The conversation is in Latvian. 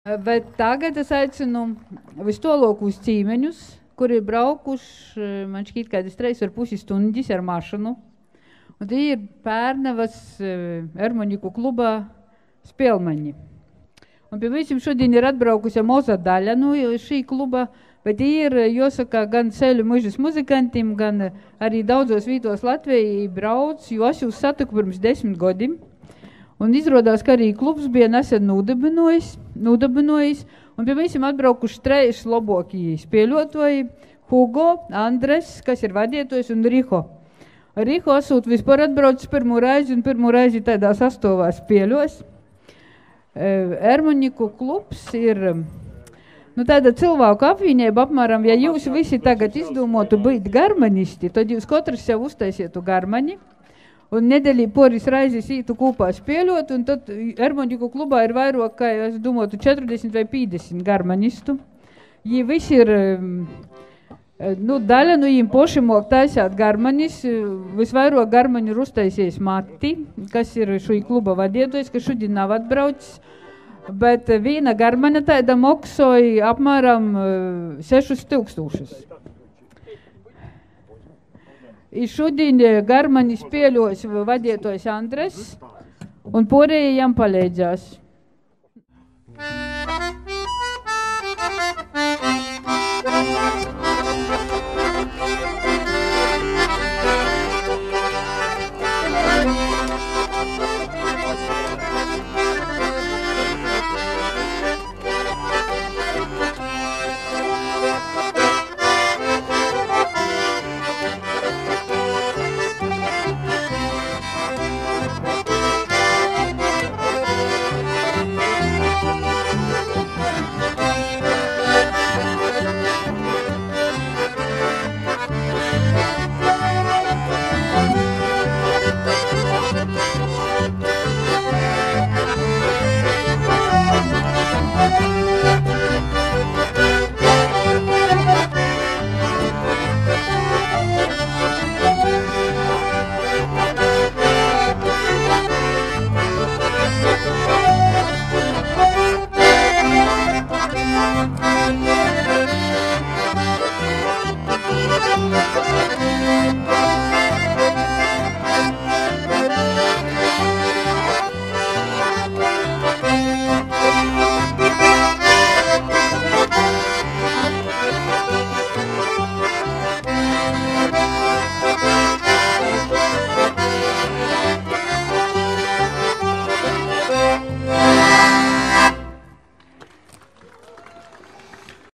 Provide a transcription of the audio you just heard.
Bet tagad es aicinu vistolokūs cīmeņus, kuri ir braukuši, man šķiet, kādas 3,5 stundas ar mašanu. Un tie ir Pērnavas Ermoņiku klubā spēlmaņi. Un pie visiem šodien ir atbraukusi moza daļa no šī kluba, bet tie ir, jāsaka, gan ceļu mužas muzikantiem, gan arī daudzos vītos Latvijai brauc, jo es jūs satiku pirms 10 gadiem. Un izrodās, ka arī klubs bija nesen nudabinojis, un pie visiem atbraukuši 3 labākie spēļotoji – Hugo, Andres, kas ir vadietojs, un Riho. Riho esot vispār atbraucis pirmo reizi tādā sastāvā spēļos. Ermoņiku klubs ir tāda cilvēku apvienība apmēram, ja jūs visi tagad izdomātu būt garmanisti, tad jūs katrs sev uztaisietu garmani, un nedēļī poris raizes ītu kopā spēļot, un tad Ermoņiku klubā ir vairāk, kā es domātu, 40 vai 50 garmanistu. Viņi visi ir, daļa no viņiem poši mok taisāt garmanis, visvairāk garmani ir uztaisies Mati, kas ir šī kluba vadietojs, kas šodien nav atbraucis, bet viena garmana tāda moksoja apmēram 6,000. I šodien garmani spēļos vadietojs Andres, un porējiem palīdzās.